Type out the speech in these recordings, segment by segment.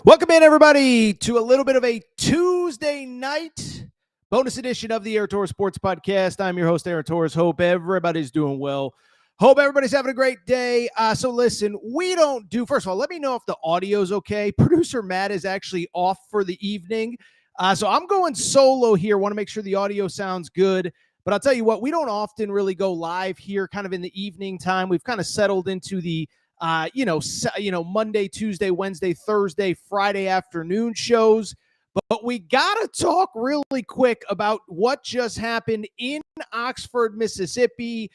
Welcome in, everybody, to a little bit of a Tuesday night bonus edition of the Torres Sports Podcast. I'm your host, Torres. Hope everybody's doing well. Hope everybody's having a great day. So listen, first of all, let me know if the audio's okay. Producer Matt is actually off for the evening. So I'm going solo here. Want to make sure the audio sounds good. But I'll tell you what, we don't often really go live here kind of in the evening time. We've kind of settled into the Monday, Tuesday, Wednesday, Thursday, Friday afternoon shows. But we got to talk really quick about what just happened in Oxford, Mississippi.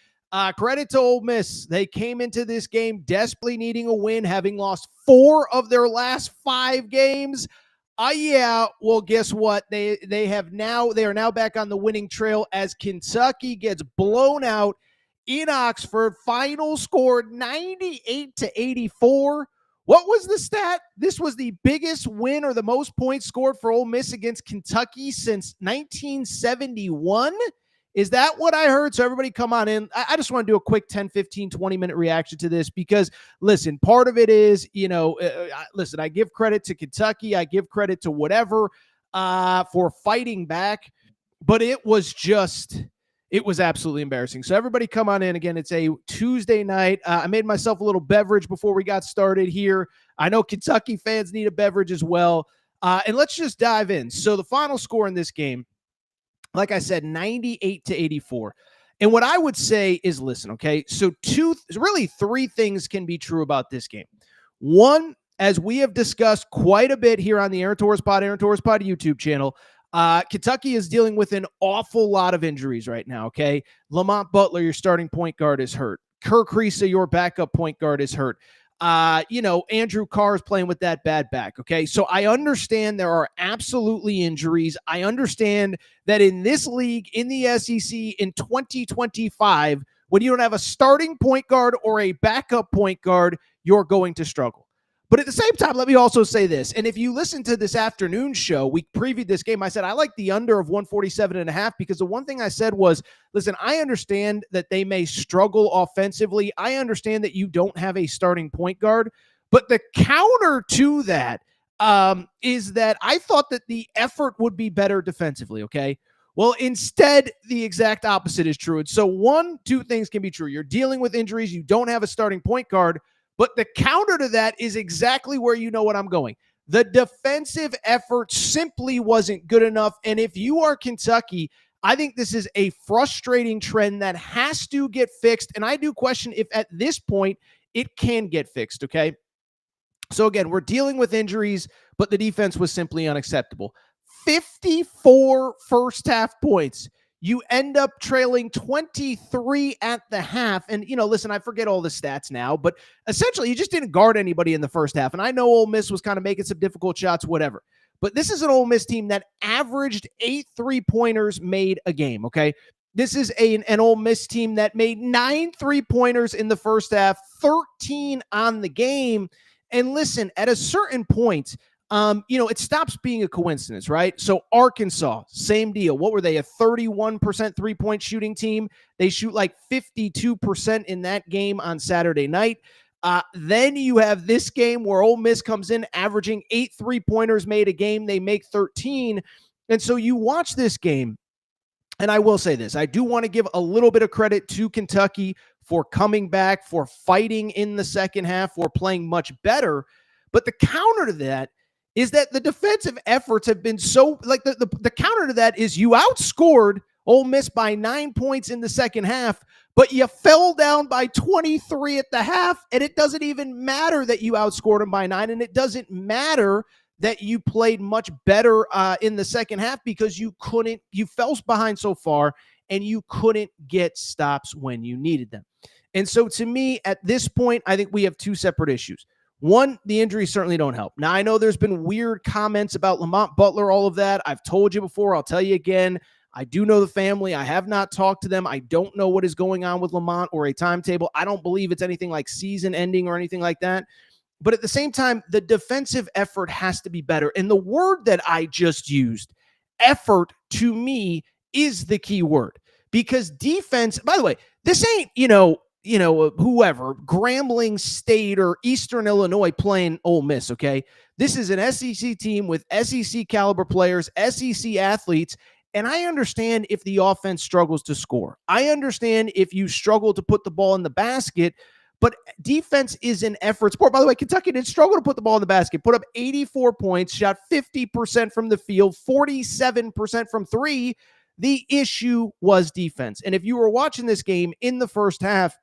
Credit to Ole Miss. They came into this game desperately needing a win, having lost 4 of their last 5 games. Well, guess what? They are now back on the winning trail as Kentucky gets blown out in Oxford. Final score 98-84. What was the stat? This was the biggest win or the most points scored for Ole Miss against Kentucky since 1971. Is that what I heard? So everybody come on in. I just want to do a quick 10, 15, 20-minute reaction to this because, listen, part of it is, listen, I give credit to Kentucky. I give credit to whatever for fighting back. But it was absolutely embarrassing. So everybody come on in. Again, it's a Tuesday night. I made myself a little beverage before we got started here. I know Kentucky fans need a beverage as well. And let's just dive in. So the final score in this game, like I said, 98-84. And what I would say is, listen, okay, so 3 things can be true about this game. One, as we have discussed quite a bit here on the Aaron Torres Pod YouTube channel, Kentucky is dealing with an awful lot of injuries right now, okay? Lamont Butler, your starting point guard, is hurt. Kirk Kriisa, your backup point guard, is hurt. Andrew Carr is playing with that bad back, okay? So I understand there are absolutely injuries. I understand that in this league, in the SEC, in 2025, when you don't have a starting point guard or a backup point guard, you're going to struggle. But at the same time, let me also say this. And if you listen to this afternoon show, we previewed this game. I said, I like the under of 147.5 because the one thing I said was, listen, I understand that they may struggle offensively. I understand that you don't have a starting point guard. But the counter to that is that I thought that the effort would be better defensively, okay? Well, instead, the exact opposite is true. And so 2 things can be true. You're dealing with injuries. You don't have a starting point guard. But the counter to that is exactly where you know what I'm going. The defensive effort simply wasn't good enough. And if you are Kentucky, I think this is a frustrating trend that has to get fixed. And I do question if at this point it can get fixed, okay? So again, we're dealing with injuries, but the defense was simply unacceptable. 54 first half points. You end up trailing 23 at the half. And, listen, I forget all the stats now, but essentially you just didn't guard anybody in the first half. And I know Ole Miss was kind of making some difficult shots, whatever. But this is an Ole Miss team that averaged 8 3-pointers made a game, okay? This is an Ole Miss team that made 9 3-pointers in the first half, 13 on the game. And listen, at a certain point, it stops being a coincidence, right? So Arkansas, same deal. What were they? A 31% 3-point shooting team. They shoot like 52% in that game on Saturday night. Then you have this game where Ole Miss comes in averaging 8 3-pointers made a game. They make 13. And so you watch this game, and I will say this. I do want to give a little bit of credit to Kentucky for coming back, for fighting in the second half, for playing much better. But the counter to that is that the defensive efforts have been so, like the counter to that is you outscored Ole Miss by 9 points in the second half, but you fell down by 23 at the half, and it doesn't even matter that you outscored them by 9, and it doesn't matter that you played much better in the second half because you fell behind so far, and you couldn't get stops when you needed them. And so to me, at this point, I think we have 2 separate issues. One, the injuries certainly don't help. Now, I know there's been weird comments about Lamont Butler, all of that. I've told you before. I'll tell you again. I do know the family. I have not talked to them. I don't know what is going on with Lamont or a timetable. I don't believe it's anything like season ending or anything like that. But at the same time, the defensive effort has to be better. And the word that I just used, effort, to me, is the key word. Because defense, by the way, this ain't, whoever, Grambling State or Eastern Illinois playing Ole Miss, okay? This is an SEC team with SEC caliber players, SEC athletes, and I understand if the offense struggles to score. I understand if you struggle to put the ball in the basket, but defense is an effort sport. By the way, Kentucky didn't struggle to put the ball in the basket, put up 84 points, shot 50% from the field, 47% from three. The issue was defense. And if you were watching this game in the first half,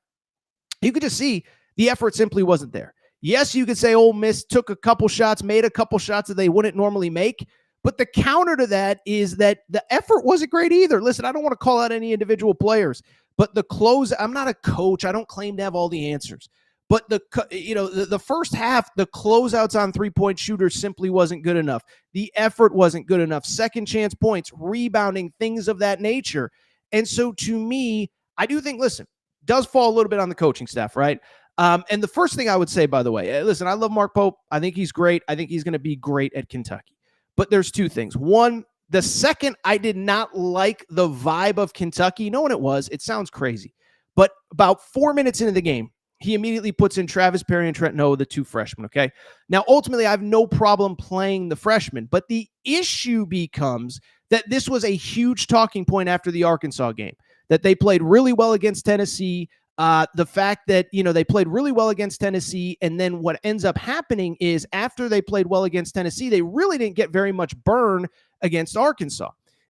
you could just see the effort simply wasn't there. Yes, you could say Ole Miss took a couple shots, made a couple shots that they wouldn't normally make. But the counter to that is that the effort wasn't great either. Listen, I don't want to call out any individual players, but the close, I'm not a coach. I don't claim to have all the answers. But the first half, the closeouts on three-point shooters simply wasn't good enough. The effort wasn't good enough. Second chance points, rebounding, things of that nature. And so to me, I do think, listen, does fall a little bit on the coaching staff, right? And the first thing I would say, by the way, listen, I love Mark Pope. I think he's great. I think he's going to be great at Kentucky. But there's two things. One, the second, I did not like the vibe of Kentucky. You know what it was? It sounds crazy. But about 4 minutes into the game, he immediately puts in Travis Perry and Trent Noah, the two freshmen, okay? Now, ultimately, I have no problem playing the freshmen. But the issue becomes that this was a huge talking point after the Arkansas game, that they played really well against Tennessee. The fact that, they played really well against Tennessee, and then what ends up happening is after they played well against Tennessee, they really didn't get very much burn against Arkansas.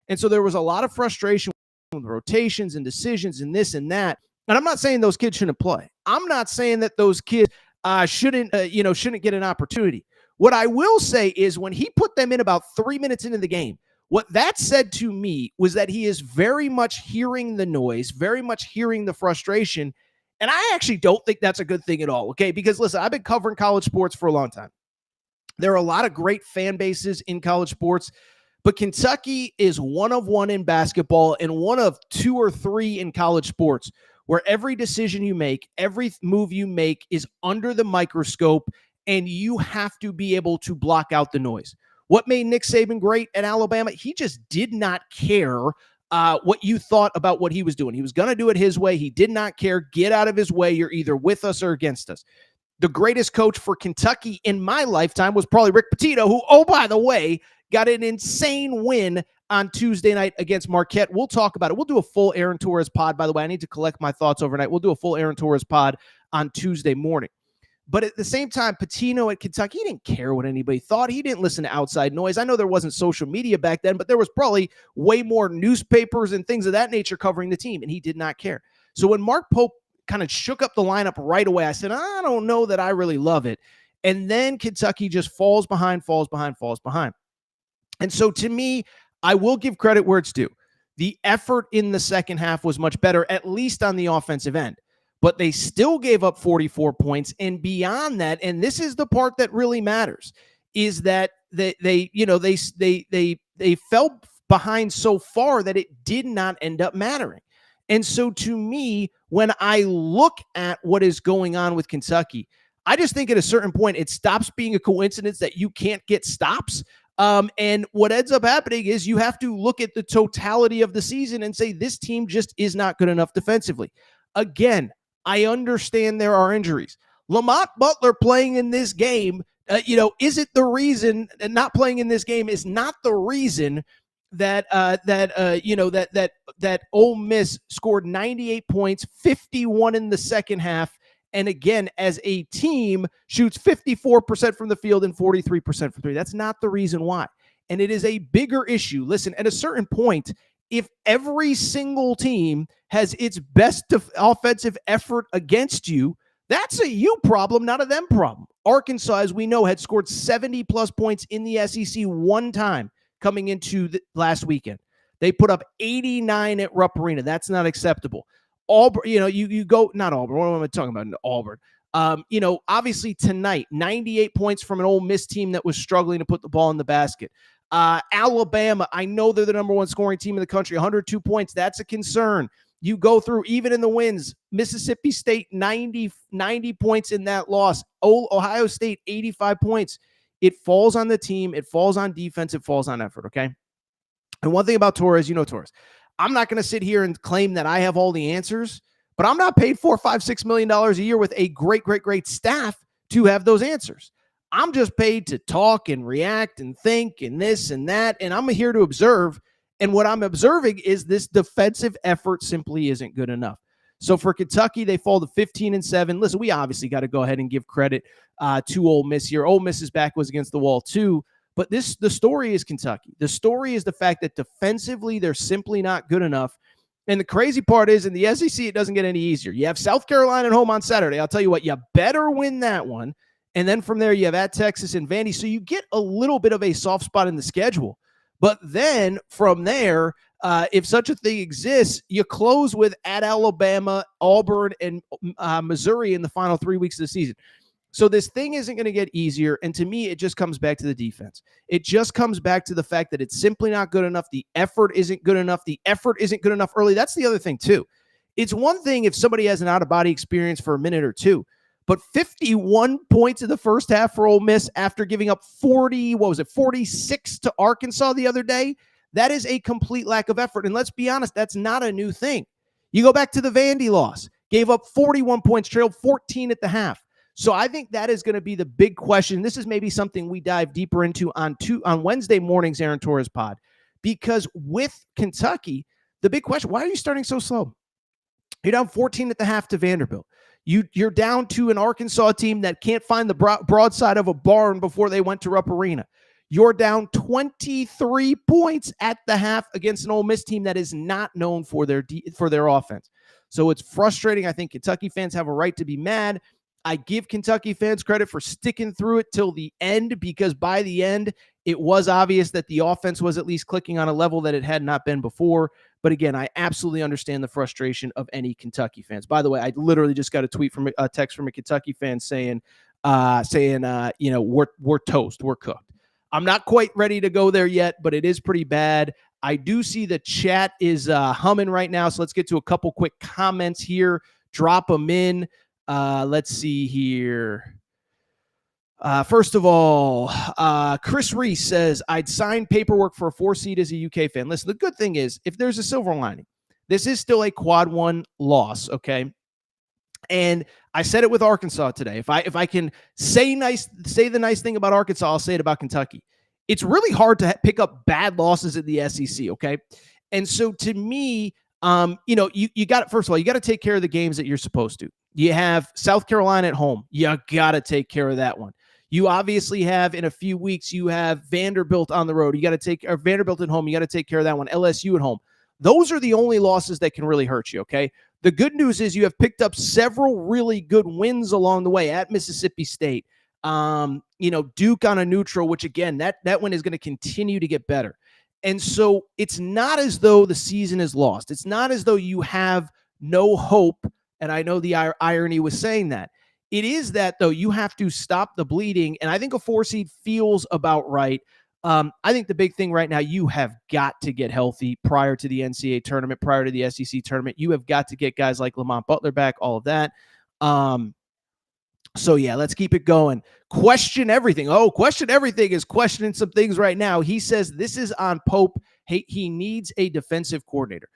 And so there was a lot of frustration with rotations and decisions and this and that. And I'm not saying those kids shouldn't play. I'm not saying that those kids shouldn't get an opportunity. What I will say is when he put them in about 3 minutes into the game, what that said to me was that he is very much hearing the noise, very much hearing the frustration. And I actually don't think that's a good thing at all, okay? Because, listen, I've been covering college sports for a long time. There are a lot of great fan bases in college sports, but Kentucky is one of one in basketball and one of two or three in college sports where every decision you make, every move you make is under the microscope, and you have to be able to block out the noise. What made Nick Saban great at Alabama? He just did not care what you thought about what he was doing. He was going to do it his way. He did not care. Get out of his way. You're either with us or against us. The greatest coach for Kentucky in my lifetime was probably Rick Pitino, who, oh, by the way, got an insane win on Tuesday night against Marquette. We'll talk about it. We'll do a full Aaron Torres pod. By the way, I need to collect my thoughts overnight. We'll do a full Aaron Torres pod on Tuesday morning. But at the same time, Pitino at Kentucky, he didn't care what anybody thought. He didn't listen to outside noise. I know there wasn't social media back then, but there was probably way more newspapers and things of that nature covering the team, and he did not care. So when Mark Pope kind of shook up the lineup right away, I said, I don't know that I really love it. And then Kentucky just falls behind. And so to me, I will give credit where it's due. The effort in the second half was much better, at least on the offensive end. But they still gave up 44 points. And beyond that, and this is the part that really matters, is that they fell behind so far that it did not end up mattering. And so to me, when I look at what is going on with Kentucky, I just think at a certain point, it stops being a coincidence that you can't get stops. And what ends up happening is you have to look at the totality of the season and say, this team just is not good enough defensively. Again, I understand there are injuries. Lamont Butler playing in this game, isn't the reason, not playing in this game is not the reason that Ole Miss scored 98 points, 51 in the second half, and again, as a team, shoots 54% from the field and 43% from three. That's not the reason why. And it is a bigger issue. Listen, at a certain point, if every single team has its best offensive effort against you, that's a you problem, not a them problem. Arkansas, as we know, had scored 70-plus points in the SEC one time coming into the last weekend. They put up 89 at Rupp Arena. That's not acceptable. Auburn, you go, not Auburn. What am I talking about? Auburn. Obviously tonight, 98 points from an Ole Miss team that was struggling to put the ball in the basket. Alabama, I know they're the number one scoring team in the country, 102 points. That's a concern. You go through, even in the wins, Mississippi State, 90 points in that loss. Ohio State, 85 points. It falls on the team. It falls on defense. It falls on effort, okay? And one thing about Torres, Torres, I'm not going to sit here and claim that I have all the answers, but I'm not paid $4, $5, $6 million a year with a great staff to have those answers. I'm just paid to talk and react and think and this and that, and I'm here to observe. And what I'm observing is this defensive effort simply isn't good enough. So for Kentucky, they fall to 15-7. Listen, we obviously got to go ahead and give credit to Ole Miss here. Ole Miss's back was against the wall too, but the story is Kentucky. The story is the fact that defensively they're simply not good enough. And the crazy part is in the SEC, it doesn't get any easier. You have South Carolina at home on Saturday. I'll tell you what, you better win that one. And then from there, you have at Texas and Vandy. So you get a little bit of a soft spot in the schedule. But then from there, if such a thing exists, you close with at Alabama, Auburn, and Missouri in the final 3 weeks of the season. So this thing isn't going to get easier. And to me, it just comes back to the defense. It just comes back to the fact that it's simply not good enough. The effort isn't good enough. The effort isn't good enough early. That's the other thing, too. It's one thing if somebody has an out-of-body experience for a minute or two, but 51 points in the first half for Ole Miss after giving up 46 to Arkansas the other day, that is a complete lack of effort. And let's be honest, that's not a new thing. You go back to the Vandy loss, gave up 41 points, trailed 14 at the half. So I think that is going to be the big question. This is maybe something we dive deeper into on Wednesday mornings, Aaron Torres pod, because with Kentucky, the big question, why are you starting so slow? You're down 14 at the half to Vanderbilt. You're down to an Arkansas team that can't find the broadside of a barn before they went to Rupp Arena. You're down 23 points at the half against an Ole Miss team that is not known for their offense. So it's frustrating. I think Kentucky fans have a right to be mad. I give Kentucky fans credit for sticking through it till the end, because by the end, it was obvious that the offense was at least clicking on a level that it had not been before. But again, I absolutely understand the frustration of any Kentucky fans. By the way, I literally just got a text from a Kentucky fan saying, we're toast, we're cooked. I'm not quite ready to go there yet, but it is pretty bad. I do see the chat is humming right now, so let's get to a couple quick comments here. Drop them in. Let's see here. First of all, Chris Reese says, I'd sign paperwork for a 4 seed as a UK fan. Listen, the good thing is, if there's a silver lining, this is still a quad 1 loss, okay? And I said it with Arkansas today. If I can say the nice thing about Arkansas, I'll say it about Kentucky. It's really hard to pick up bad losses in the SEC, okay? And so to me, you got, first of all, you got to take care of the games that you're supposed to. You have South Carolina at home. You got to take care of that one. You obviously have, in a few weeks, you have Vanderbilt on the road. You got to Vanderbilt at home. You got to take care of that one. LSU at home. Those are the only losses that can really hurt you, okay? The good news is you have picked up several really good wins along the way at Mississippi State. Duke on a neutral, which, again, that one is going to continue to get better. And so it's not as though the season is lost. It's not as though you have no hope. And I know the irony was saying that. It is that, though, you have to stop the bleeding. And I think a 4 seed feels about right. I think the big thing right now, you have got to get healthy prior to the NCAA tournament, prior to the SEC tournament. You have got to get guys like Lamont Butler back, all of that. So, yeah, let's keep it going. Question everything. Oh, question everything is questioning some things right now. He says this is on Pope. Hey, he needs a defensive coordinator.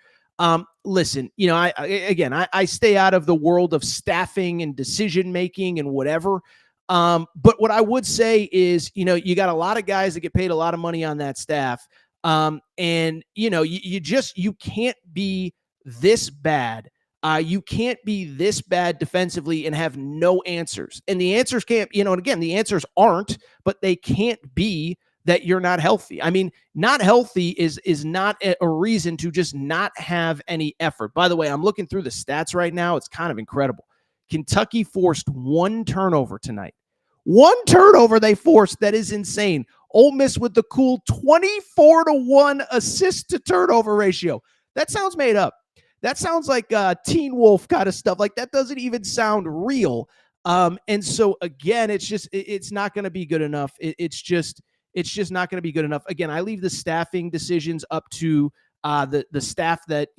Listen, I stay out of the world of staffing and decision-making and whatever. But what I would say is, you got a lot of guys that get paid a lot of money on that staff. You can't be this bad. You can't be this bad defensively and have no answers. And the answers can't, and again, the answers aren't, but they can't be that you're not healthy. I mean, not healthy is not a reason to just not have any effort. By the way, I'm looking through the stats right now. It's kind of incredible. Kentucky forced 1 turnover tonight. 1 turnover they forced. That is insane. Ole Miss with the cool 24-1 assist to turnover ratio. That sounds made up. That sounds like Teen Wolf kind of stuff. Like, that doesn't even sound real. And so again, it's not going to be good enough. It's just not going to be good enough. Again, I leave the staffing decisions up to the staff that,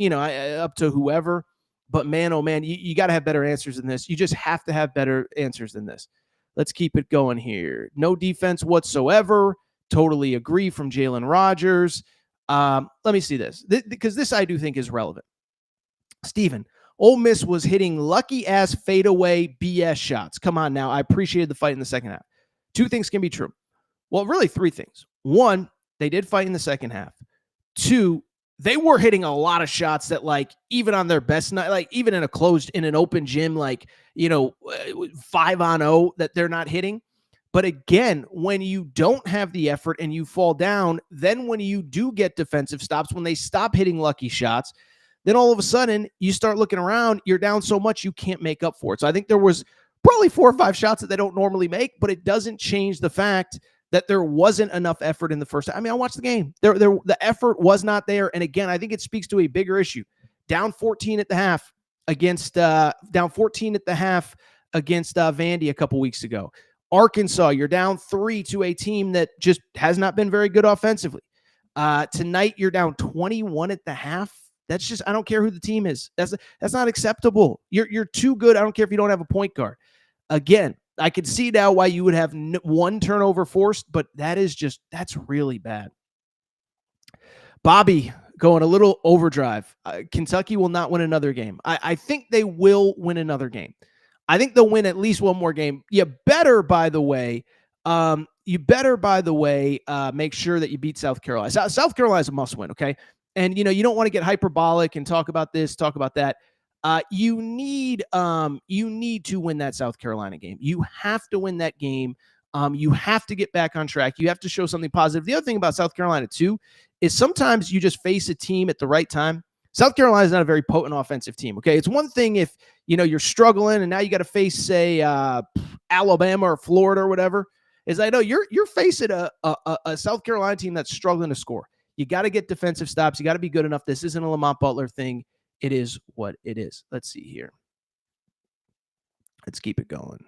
up to whoever. But man, oh man, you got to have better answers than this. You just have to have better answers than this. Let's keep it going here. No defense whatsoever. Totally agree from Jalen Rogers. Let me see this, because this I do think is relevant. Steven, Ole Miss was hitting lucky-ass fadeaway BS shots. Come on now. I appreciated the fight in the second half. Two things can be true. Well, really three things. One, they did fight in the second half. Two, they were hitting a lot of shots that, like, even on their best night, like even in an open gym, like, 5-on-0 that they're not hitting. But again, when you don't have the effort and you fall down, then when you do get defensive stops, when they stop hitting lucky shots, then all of a sudden you start looking around, you're down so much you can't make up for it. So I think there was probably 4 or 5 shots that they don't normally make, but it doesn't change the fact that there wasn't enough effort in the first. I mean, I watched the game. The effort was not there. And again, I think it speaks to a bigger issue. Down 14 at the half against Vandy a couple weeks ago. Arkansas, you're down 3 to a team that just has not been very good offensively. Tonight, you're down 21 at the half. That's just, I don't care who the team is. That's not acceptable. You're too good. I don't care if you don't have a point guard. Again, I could see now why you would have 1 turnover forced, but that's really bad. Bobby going a little overdrive. Kentucky will not win another game. I think they will win another game. I think they'll win at least one more game. You better, by the way, make sure that you beat South Carolina. South Carolina is a must win, okay? And, you don't want to get hyperbolic and talk about this, talk about that. You need to win that South Carolina game. You have to win that game. You have to get back on track. You have to show something positive. The other thing about South Carolina, too, is sometimes you just face a team at the right time. South Carolina is not a very potent offensive team, okay? It's one thing if, you're struggling and now you got to face, say, Alabama or Florida or whatever. Is I know you're facing a South Carolina team that's struggling to score. You got to get defensive stops. You got to be good enough. This isn't a Lamont Butler thing. It is what it is. Let's see here. Let's keep it going.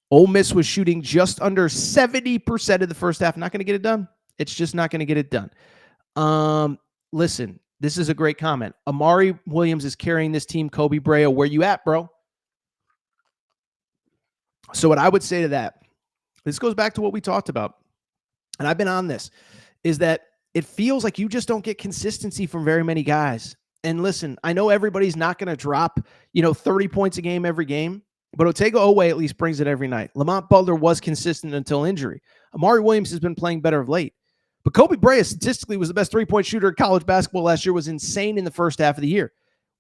Ole Miss was shooting just under 70% of the first half. Not going to get it done. It's just not going to get it done. Listen, this is a great comment. Amari Williams is carrying this team. Kobe Brea, where you at, bro? So what I would say to that, this goes back to what we talked about, and I've been on this, is that it feels like you just don't get consistency from very many guys. And listen, I know everybody's not going to drop, 30 points a game every game, but Otega Oweh at least brings it every night. Lamont Butler was consistent until injury. Amari Williams has been playing better of late. But Kobe Brea statistically was the best three-point shooter in college basketball last year, was insane in the first half of the year.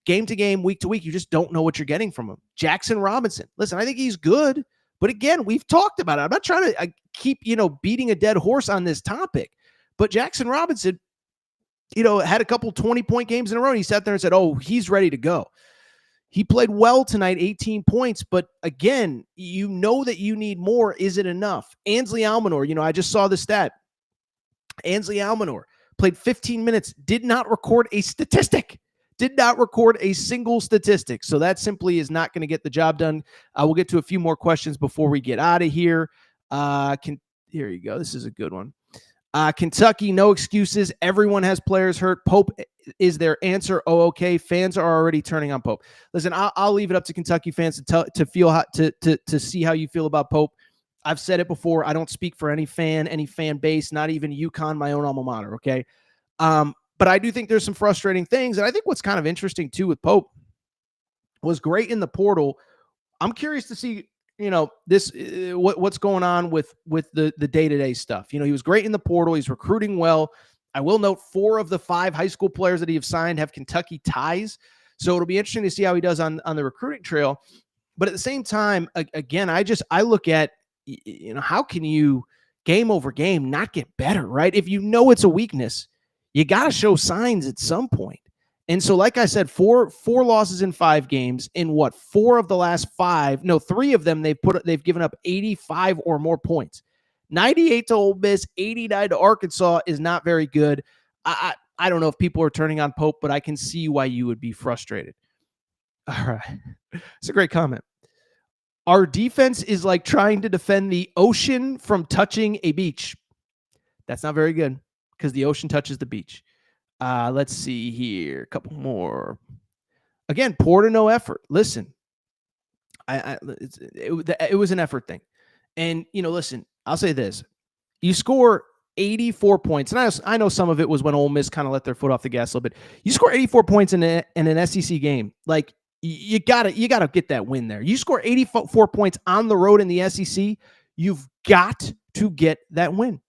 Game to game, week to week, you just don't know what you're getting from him. Jackson Robinson. Listen, I think he's good. But again, we've talked about it. I'm not trying to keep, beating a dead horse on this topic. But Jackson Robinson, had a couple 20-point games in a row. And he sat there and said, oh, he's ready to go. He played well tonight, 18 points. But again, that you need more. Is it enough? Ansley Almanor, I just saw the stat. Ansley Almanor played 15 minutes, did not record a statistic. Did not record a single statistic. So that simply is not going to get the job done. We'll get to a few more questions before we get out of here. Here you go. This is a good one. Kentucky, no excuses. Everyone has players hurt. Pope is their answer. Oh, okay. Fans are already turning on Pope. Listen, I'll leave it up to Kentucky fans to feel how, to see how you feel about Pope. I've said it before. I don't speak for any fan base, not even UConn, my own alma mater. Okay. But I do think there's some frustrating things. And I think what's kind of interesting too with Pope was great in the portal. I'm curious to see, this, what's going on with the day-to-day stuff. He was great in the portal. He's recruiting well. I will note 4 of the 5 high school players that he have signed have Kentucky ties. So it'll be interesting to see how he does on the recruiting trail. But at the same time, again, I look at, how can you game over game not get better, right? If it's a weakness, you got to show signs at some point. And so, like I said, four losses in 5 games. In 4 of the last 5? No, 3 of them they've given up 85 or more points. 98 to Ole Miss, 89 to Arkansas is not very good. I don't know if people are turning on Pope, but I can see why you would be frustrated. All right, it's a great comment. Our defense is like trying to defend the ocean from touching a beach. That's not very good because the ocean touches the beach. Let's see here. A couple more. Again, poor to no effort. Listen, it was an effort thing. And, listen, I'll say this. You score 84 points, and I know some of it was when Ole Miss kind of let their foot off the gas a little bit. You score 84 points in an SEC game. Like, you gotta get that win there. You score 84 points on the road in the SEC. You've got to get that win.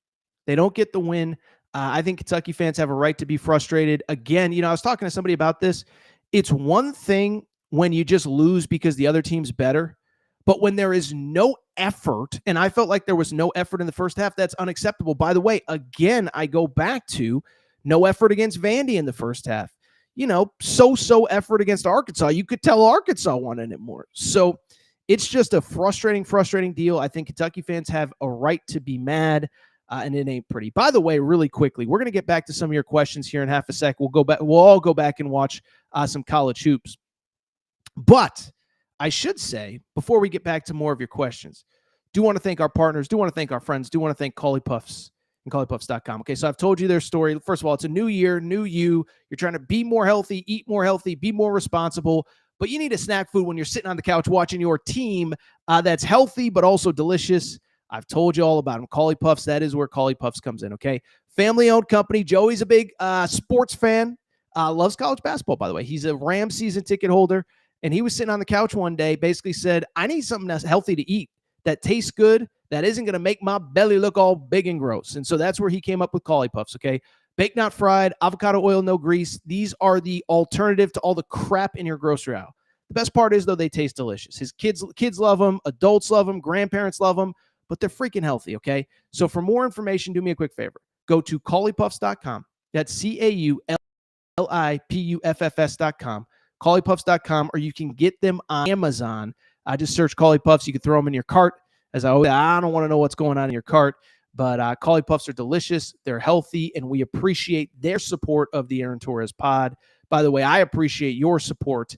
They don't get the win. I think Kentucky fans have a right to be frustrated. Again, I was talking to somebody about this. It's one thing when you just lose because the other team's better, but when there is no effort, and I felt like there was no effort in the first half, that's unacceptable. By the way, again, I go back to no effort against Vandy in the first half. So effort against Arkansas. You could tell Arkansas wanted it more. So it's just a frustrating deal. I think Kentucky fans have a right to be mad. And it ain't pretty. By the way, really quickly, we're going to get back to some of your questions here in half a sec. We'll all go back and watch some college hoops. But I should say, before we get back to more of your questions, do want to thank our partners, do want to thank our friends, do want to thank Collie Puffs and ColliePuffs.com. Okay, so I've told you their story. First of all, it's a new year, new you. You're trying to be more healthy, eat more healthy, be more responsible. But you need a snack food when you're sitting on the couch watching your team that's healthy but also delicious. I've told you all about them. Collie Puffs, that is where Collie Puffs comes in, okay? Family-owned company. Joey's a big sports fan. Loves college basketball, by the way. He's a Rams season ticket holder, and he was sitting on the couch one day, basically said, I need something that's healthy to eat, that tastes good, that isn't going to make my belly look all big and gross. And so that's where he came up with Collie Puffs, okay? Baked, not fried, avocado oil, no grease. These are the alternative to all the crap in your grocery aisle. The best part is, though, they taste delicious. His kids love them, adults love them, grandparents love them, but they're freaking healthy, okay? So for more information, do me a quick favor. Go to ColliePuffs.com. That's CAULIPUFFS.com. ColliePuffs.com, or you can get them on Amazon. Just search Collie Puffs. You can throw them in your cart. I don't want to know what's going on in your cart, but Collie Puffs are delicious. They're healthy, and we appreciate their support of the Aaron Torres pod. By the way, I appreciate your support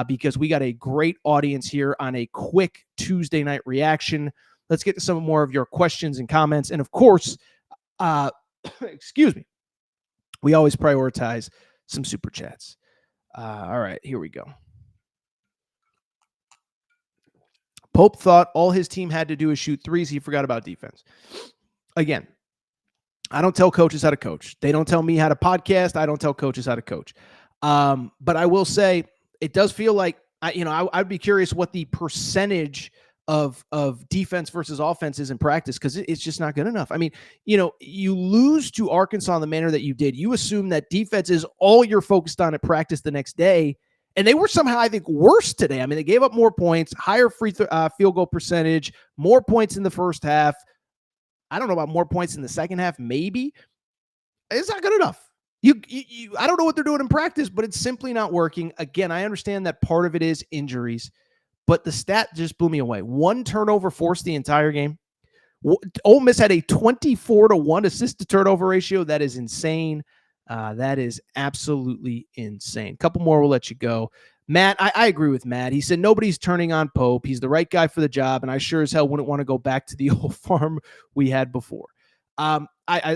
because we got a great audience here on a quick Tuesday night reaction. Let's get to some more of your questions and comments. And of course, excuse me, we always prioritize some super chats. All right, here we go. Pope thought all his team had to do is shoot threes. He forgot about defense. Again, I don't tell coaches how to coach. They don't tell me how to podcast. I don't tell coaches how to coach. But I will say it does feel like, I'd be curious what the percentage of defense versus offense is in practice, because it's just not good enough. I mean, you lose to Arkansas in the manner that you did. You assume that defense is all you're focused on at practice the next day. And they were somehow, I think, worse today. I mean, they gave up more points, higher field goal percentage, more points in the first half. I don't know about more points in the second half, maybe. It's not good enough. I don't know what they're doing in practice, but it's simply not working. Again, I understand that part of it is injuries, but the stat just blew me away. 1 turnover forced the entire game. Ole Miss had a 24-1 assist to turnover ratio. That is insane. That is absolutely insane. Couple more, we'll let you go. Matt, I agree with Matt. He said nobody's turning on Pope. He's the right guy for the job, and I sure as hell wouldn't want to go back to the old farm we had before. I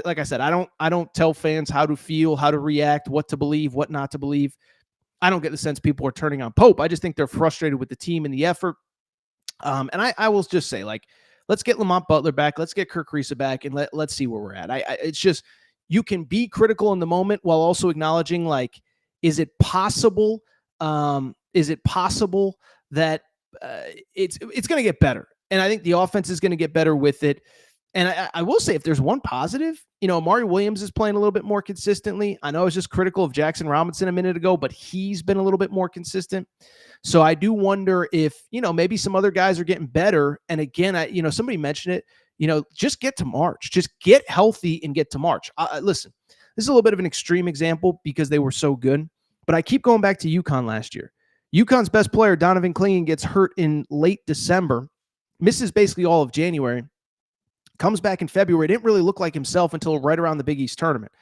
like I said, I don't tell fans how to feel, how to react, what to believe, what not to believe. I don't get the sense people are turning on Pope. I just think they're frustrated with the team and the effort. And I will just say, let's get Lamont Butler back. Let's get Kirk Risa back, and let's see where we're at. It's just, you can be critical in the moment while also acknowledging, is it possible? Is it possible that it's going to get better? And I think the offense is going to get better with it. And I will say, if there's one positive, Amari Williams is playing a little bit more consistently. I know I was just critical of Jackson Robinson a minute ago, but he's been a little bit more consistent. So I do wonder if, maybe some other guys are getting better. And again, somebody mentioned it, just get to March. Just get healthy and get to March. Listen, this is a little bit of an extreme example because they were so good, but I keep going back to UConn last year. UConn's best player, Donovan Clingan, gets hurt in late December, misses basically all of January. Comes back in February. Didn't really look like himself until right around the Big East tournament.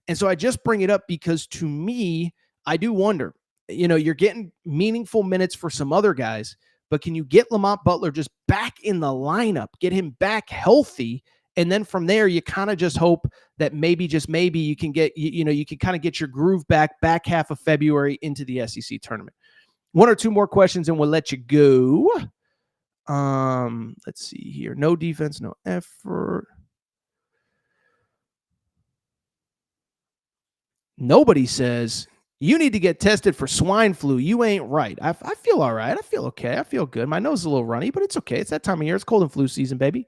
And so I just bring it up because, to me, I do wonder, you're getting meaningful minutes for some other guys, but can you get Lamont Butler just back in the lineup, get him back healthy? And then from there, you kind of just hope that maybe, just maybe, you can get, you can kind of get your groove back half of February into the SEC tournament. 1 or 2 more questions and we'll let you go. Let's see here. No defense, no effort. Nobody says you need to get tested for swine flu. You ain't right. I feel all right. I feel okay. I feel good. My nose is a little runny, but it's okay. It's that time of year. It's cold and flu season, baby.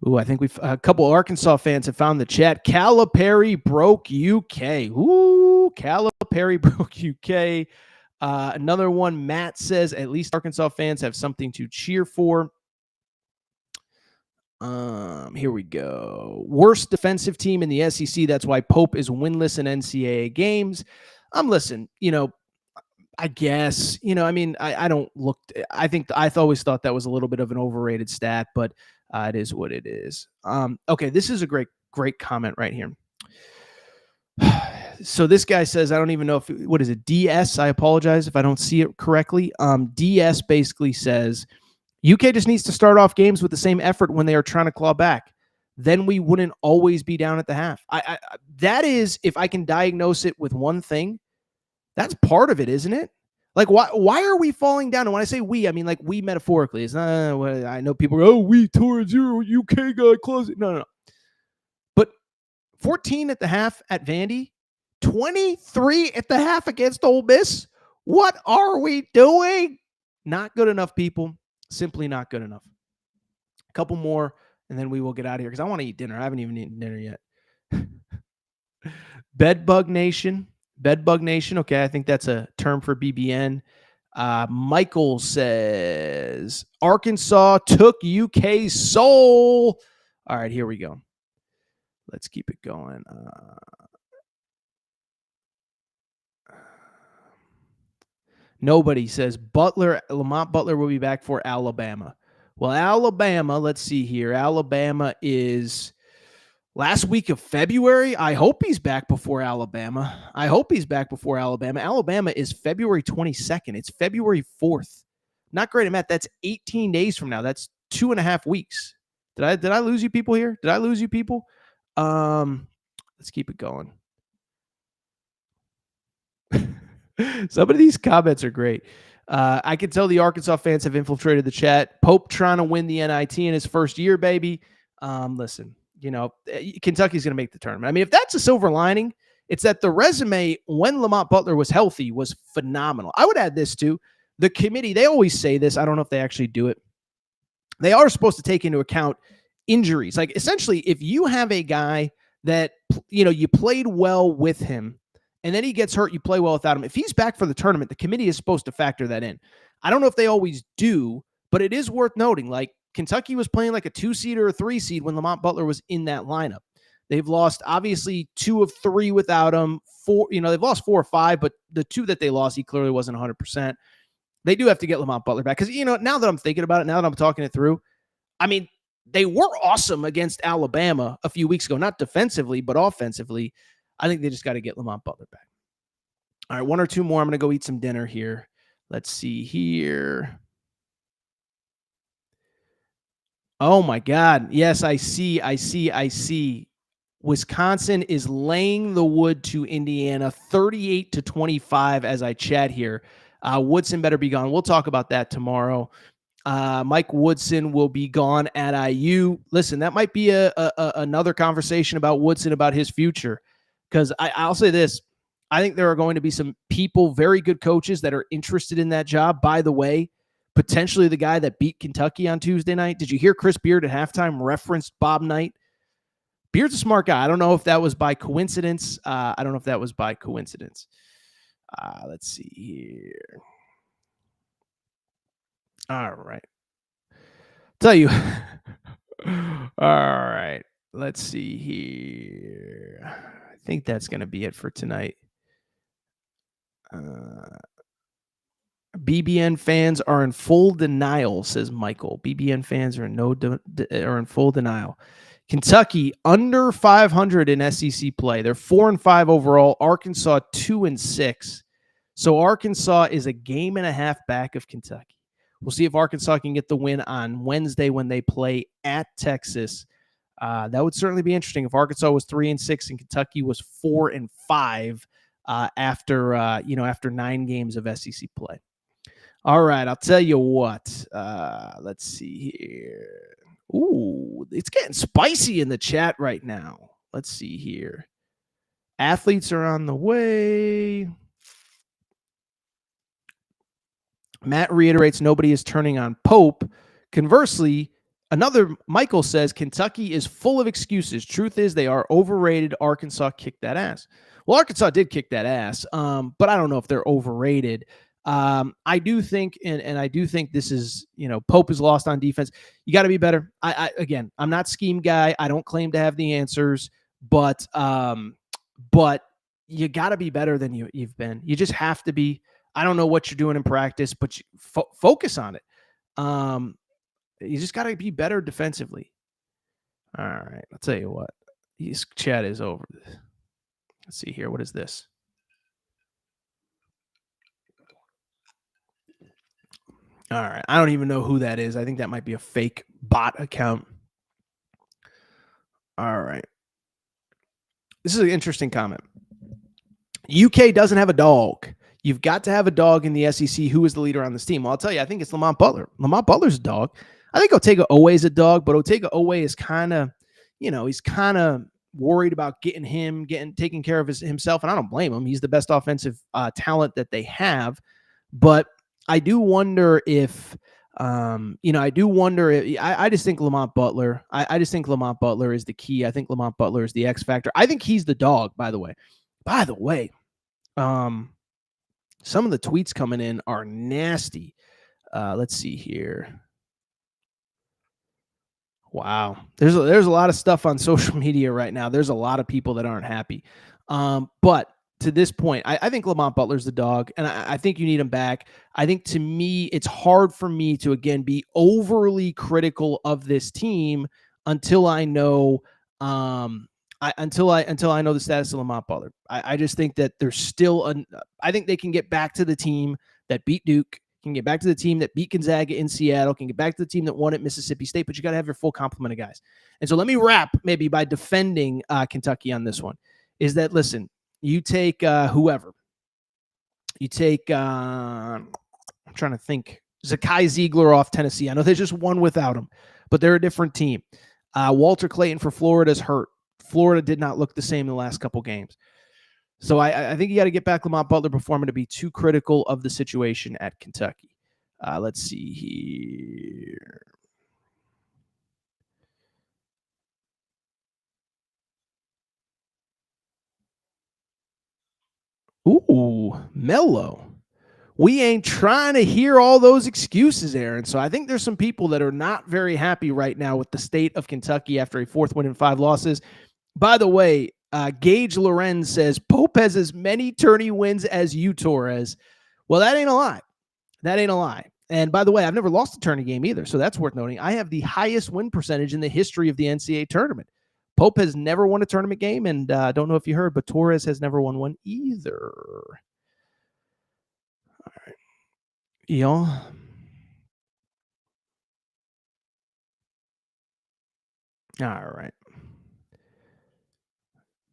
Ooh, I think a couple Arkansas fans have found the chat. Calipari broke UK. Ooh, Calipari broke UK. Another one, Matt says, at least Arkansas fans have something to cheer for. Here we go. Worst defensive team in the SEC. That's why Pope is winless in NCAA games. Listen, I guess, I don't look, I always thought that was a little bit of an overrated stat, but it is what it is. Okay. This is a great comment right here. So this guy says, I don't even know what is it? DS. I apologize if I don't see it correctly. DS basically says, UK just needs to start off games with the same effort when they are trying to claw back. Then we wouldn't always be down at the half. That is, if I can diagnose it with one thing, that's part of it, isn't it? Like, why are we falling down? And when I say we, I mean like we metaphorically. It's not, I know people go, oh, we Torres, you're UK guy, close it. No. But 14 at the half at Vandy, 23 at the half against Ole Miss. What are we doing? Not good enough, people. Simply not good enough. A couple more, and then we will get out of here because I want to eat dinner. I haven't even eaten dinner yet. Bedbug Nation. Okay, I think that's a term for BBN. Michael says, Arkansas took UK's soul. All right, here we go. Let's keep it going. Nobody says Lamont Butler will be back for Alabama. Well, Alabama, let's see here. Alabama is last week of February. I hope he's back before Alabama. Alabama is February 22nd. It's February 4th. Not great at math. That's 18 days from now. That's 2.5 weeks. Did I lose you people here? Let's keep it going. Some of these comments are great. I can tell the Arkansas fans have infiltrated the chat. Pope trying to win the NIT in his first year, baby. Listen, Kentucky's going to make the tournament. I mean, if that's a silver lining, it's that the resume when Lamont Butler was healthy was phenomenal. I would add this too. The committee, they always say this. I don't know if they actually do it. They are supposed to take into account injuries. Like essentially, if you have a guy that, you played well with him, and then he gets hurt, you play well without him. If he's back for the tournament, the committee is supposed to factor that in. I don't know if they always do, but it is worth noting. Like Kentucky was playing like a 2-seed or a 3-seed when Lamont Butler was in that lineup. They've lost obviously 2 of 3 without him. They've lost 4 or 5, but the 2 that they lost, he clearly wasn't 100%. They do have to get Lamont Butler back because, now that I'm thinking about it, now that I'm talking it through, I mean, they were awesome against Alabama a few weeks ago, not defensively, but offensively. I think they just got to get Lamont Butler back. All right, 1 or 2 more. I'm going to go eat some dinner here. Let's see here. Oh, my God. Yes, I see. Wisconsin is laying the wood to Indiana 38-25 as I chat here. Woodson better be gone. We'll talk about that tomorrow. Mike Woodson will be gone at IU. Listen, that might be another conversation about Woodson, about his future. Because I'll say this. I think there are going to be some people, very good coaches, that are interested in that job. By the way, potentially the guy that beat Kentucky on Tuesday night. Did you hear Chris Beard at halftime referenced Bob Knight? Beard's a smart guy. I don't know if that was by coincidence. Let's see here. All right. Tell you. All right. Let's see here. I think that's going to be it for tonight. BBN fans are in full denial, says Michael. BBN fans are in full denial. Kentucky under 500 in SEC play. They're 4-5 overall. Arkansas 2-6. So Arkansas is a game and a half back of Kentucky. We'll see if Arkansas can get the win on Wednesday when they play at Texas. That would certainly be interesting if Arkansas was 3-6 and Kentucky was 4-5 after 9 games of SEC play. All right, I'll tell you what. Let's see here. Ooh, it's getting spicy in the chat right now. Let's see here. Athletes are on the way. Matt reiterates nobody is turning on Pope. Conversely, another Michael says Kentucky is full of excuses. Truth is they are overrated. Arkansas kicked that ass. Well, Arkansas did kick that ass, but I don't know if they're overrated. I do think, and I do think this is, Pope is lost on defense. You got to be better. Again, I'm not scheme guy. I don't claim to have the answers, but you got to be better than you've been. You just have to be. I don't know what you're doing in practice, but you focus on it. You just got to be better defensively. All right. I'll tell you what. This chat is over. Let's see here. What is this? All right. I don't even know who that is. I think that might be a fake bot account. All right. This is an interesting comment. UK doesn't have a dog. You've got to have a dog in the SEC. Who is the leader on this team? Well, I'll tell you, I think it's Lamont Butler. Lamont Butler's a dog. I think Otega Owe is a dog, but Otega Owe is kind of, he's kind of worried about taking care of himself, and I don't blame him. He's the best offensive talent that they have, but I do wonder if, I just think Lamont Butler. I just think Lamont Butler is the key. I think Lamont Butler is the X factor. I think he's the dog. By the way, some of the tweets coming in are nasty. Let's see here. Wow. There's a lot of stuff on social media right now. There's a lot of people that aren't happy. But to this point, I think Lamont Butler's the dog, and I think you need him back. I think, to me, it's hard for me to, again, be overly critical of this team until I know until I know the status of Lamont Butler. I just think that there's still I think they can get back to the team that beat Duke, can get back to the team that beat Gonzaga in Seattle, can get back to the team that won at Mississippi State, but you got to have your full complement of guys. And so let me wrap maybe by defending Kentucky on this one, is that, listen, you take whoever. You take, I'm trying to think, Zakai Ziegler off Tennessee. I know they just won without him, but they're a different team. Walter Clayton for Florida's hurt. Florida did not look the same in the last couple games. So I think you got to get back Lamont Butler before I'm going to be too critical of the situation at Kentucky. Let's see here. Ooh, Mello. We ain't trying to hear all those excuses, Aaron. So I think there's some people that are not very happy right now with the state of Kentucky after a 4th win and 5 losses. By the way, Gage Lorenz says Pope has as many tourney wins as you, Torres. Well, that ain't a lie. That ain't a lie. And by the way, I've never lost a tourney game either, so that's worth noting. I have the highest win percentage in the history of the NCAA tournament. Pope has never won a tournament game, and I don't know if you heard, but Torres has never won one either. All right. Y'all. All right.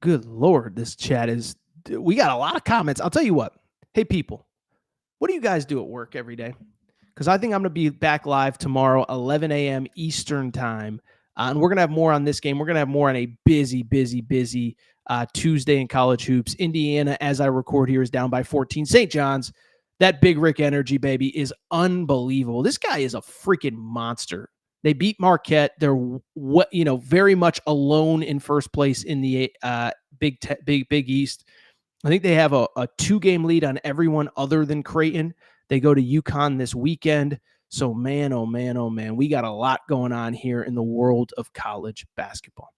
Good Lord, this chat is, we got a lot of comments. I'll tell you what. Hey, people, what do you guys do at work every day? Because I think I'm going to be back live tomorrow, 11 a.m. Eastern time. And we're going to have more on this game. We're going to have more on a busy Tuesday in college hoops. Indiana, as I record here, is down by 14. St. John's, that Big Rick energy, baby, is unbelievable. This guy is a freaking monster. They beat Marquette. They're very much alone in first place in the Big East. I think they have a 2-game lead on everyone other than Creighton. They go to UConn this weekend. So, man, oh, man, we got a lot going on here in the world of college basketball.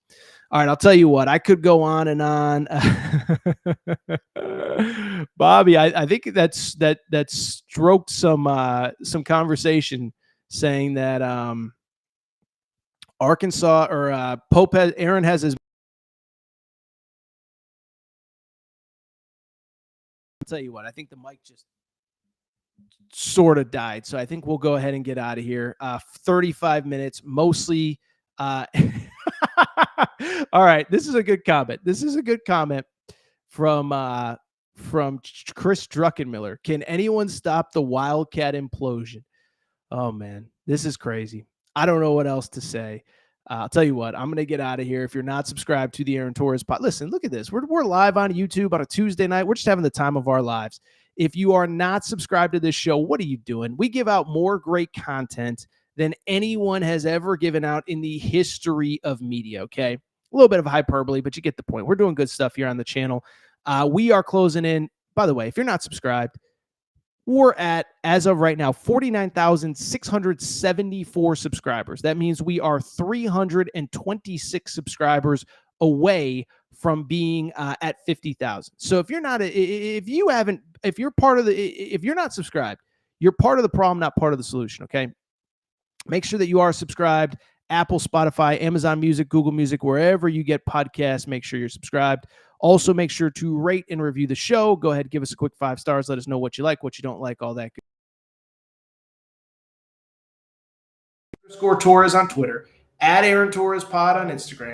All right, I'll tell you what. I could go on and on. Bobby, I think that stroked some conversation, saying that Arkansas or Aaron has his. I'll tell you what. I think the mic just sort of died. So I think we'll go ahead and get out of here. 35 minutes, mostly. All right. This is a good comment. From Chris Druckenmiller. Can anyone stop the Wildcat implosion? Oh, man, this is crazy. I don't know what else to say. I'll tell you what, I'm going to get out of here. If you're not subscribed to the Aaron Torres pod, listen, look at this. We're live on YouTube on a Tuesday night. We're just having the time of our lives. If you are not subscribed to this show, what are you doing? We give out more great content than anyone has ever given out in the history of media, okay? A little bit of hyperbole, but you get the point. We're doing good stuff here on the channel. We are closing in. By the way, if you're not subscribed, we're at, as of right now, 49,674 subscribers. That means we are 326 subscribers away from being at 50,000. So if you're not, if you're not subscribed, you're part of the problem, not part of the solution. Okay. Make sure that you are subscribed. Apple, Spotify, Amazon Music, Google Music, wherever you get podcasts, make sure you're subscribed. Also, make sure to rate and review the show. Go ahead, give us a quick 5 stars. Let us know what you like, what you don't like, all that good. Underscore Torres on Twitter, at Aaron Torres Pod on Instagram.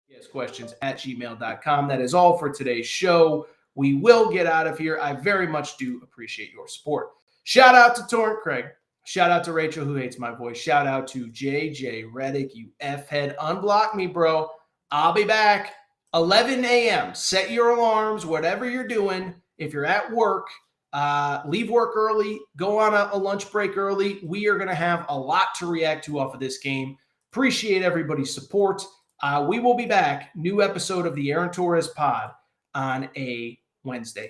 Yes, questions at gmail.com. That is all for today's show. We will get out of here. I very much do appreciate your support. Shout out to Torrent Craig. Shout out to Rachel, who hates my voice. Shout out to JJ Reddick, you F-head. Unblock me, bro. I'll be back 11 a.m. Set your alarms, whatever you're doing. If you're at work, leave work early. Go on a lunch break early. We are going to have a lot to react to off of this game. Appreciate everybody's support. We will be back. New episode of the Aaron Torres Pod on a Wednesday.